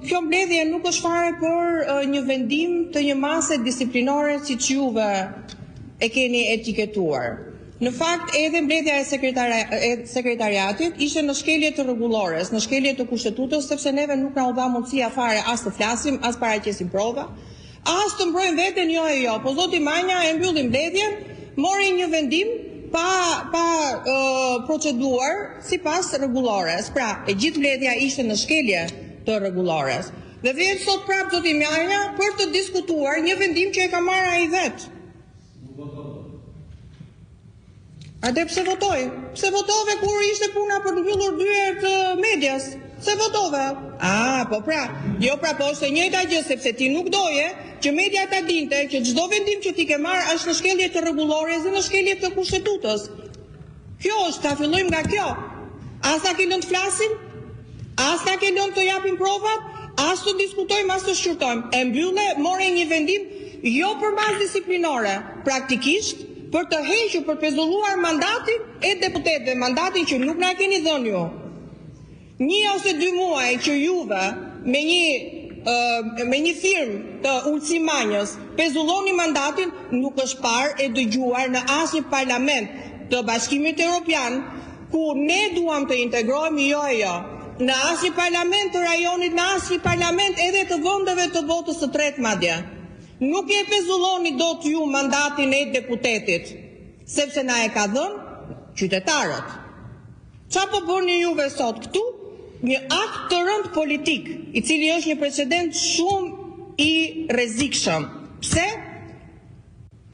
kjo mbledhje nuk është fare për një vendim të një mase disiplinore siç juve e keni etiketuar. Në fakt, edhe mbledhja e sekretariatit ishte në shkelje të rregullores, në shkelje të kushtetutës, sepse neve nuk na u dha mundësia fare as të flasim, as paraqesim prova, as të mbrojmë veten jo. Po zoti Manja e mbylli mbledhjen, mori një vendim pa proceduar sipas rregullores. Pra, e gjithë mbledhja ishte në shkelje të rregullores. Dhe vjen sot prapë zoti Manja për të diskutuar një vendim që e ka marrë ai vetë. Ate pse votoj? Pse votove kur ishte puna për të mbyllur dyert të medias? Se votove? Po është e njëjta gjë, sepse ti nuk doje që media ta dinte që çdo vendim që ti ke marrë është në shkelje të rregullores dhe në shkelje të kushtetutës. Kjo është, ta fillojmë nga kjo. As na ke lënë të flasim, as na ke lënë të japim provat, as të diskutojmë, as të shqyrtojmë. E mbylle, more një vendim jo për bazë disiplinore, praktikisht për të hequr, për pezulluar mandatin e deputetëve, mandatin që nuk na keni dhënë ju. 1 ose 2 muaj që juve me një firmë të Ulci Manjës pezulloni mandatin, nuk është parë e dëgjuar në asnjë parlament të Bashkimit Evropian, ku ne duam të integrohemi jo. Në asnjë parlament të rajonit, në asnjë parlament edhe të vendeve të votës së tretë madje. Nuk e pezulloni dot ju mandatin e deputetit, sepse na e ka dhënë qytetarët. Çfarë po bëni juve sot këtu? Një akt të rënd politik, i cili është një precedent shumë i rrezikshëm. Pse?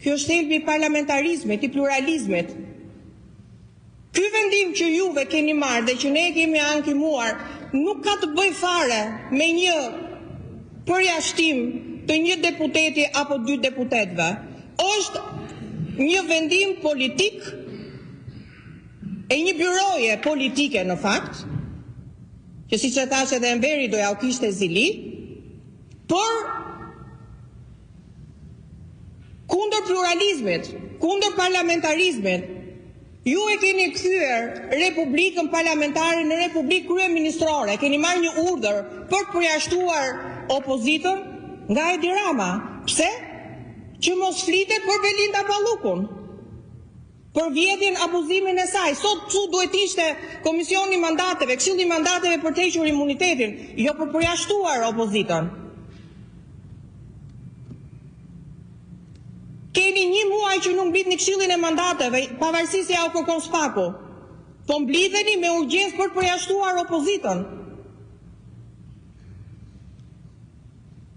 Kjo është thelbi i parlamentarizmit, i pluralizmit. Ky vendim që juve keni marrë dhe që ne kemi ankimuar, nuk ka të bëjë fare me një përjashtim të një deputeti apo 2 deputetëve. Është një vendim politik e një byroje politike në fakt, që siç e thash edhe Enveri doja u kishte zili, por kundër pluralizmit, kundër parlamentarizmit. Ju e keni kthyer Republikën parlamentare në Republikë kryeministrore, keni marrë një urdhër për të përjashtuar opozitën nga Edi Rama. Pse? Që mos flitet për Belinda Pallukun, për vjedhjen, abuzimin e saj. Sot këtu duhet ishte komisioni i mandateve, këshilli i mandateve për të hequr imunitetin, jo për përjashtuar opozitën. Keni 1 muaj që nuk mblidhni këshillin e mandateve, pavarësisht se ja u kërkon SPAK-u. Po mblidheni me urgjencë për të përjashtuar opozitën.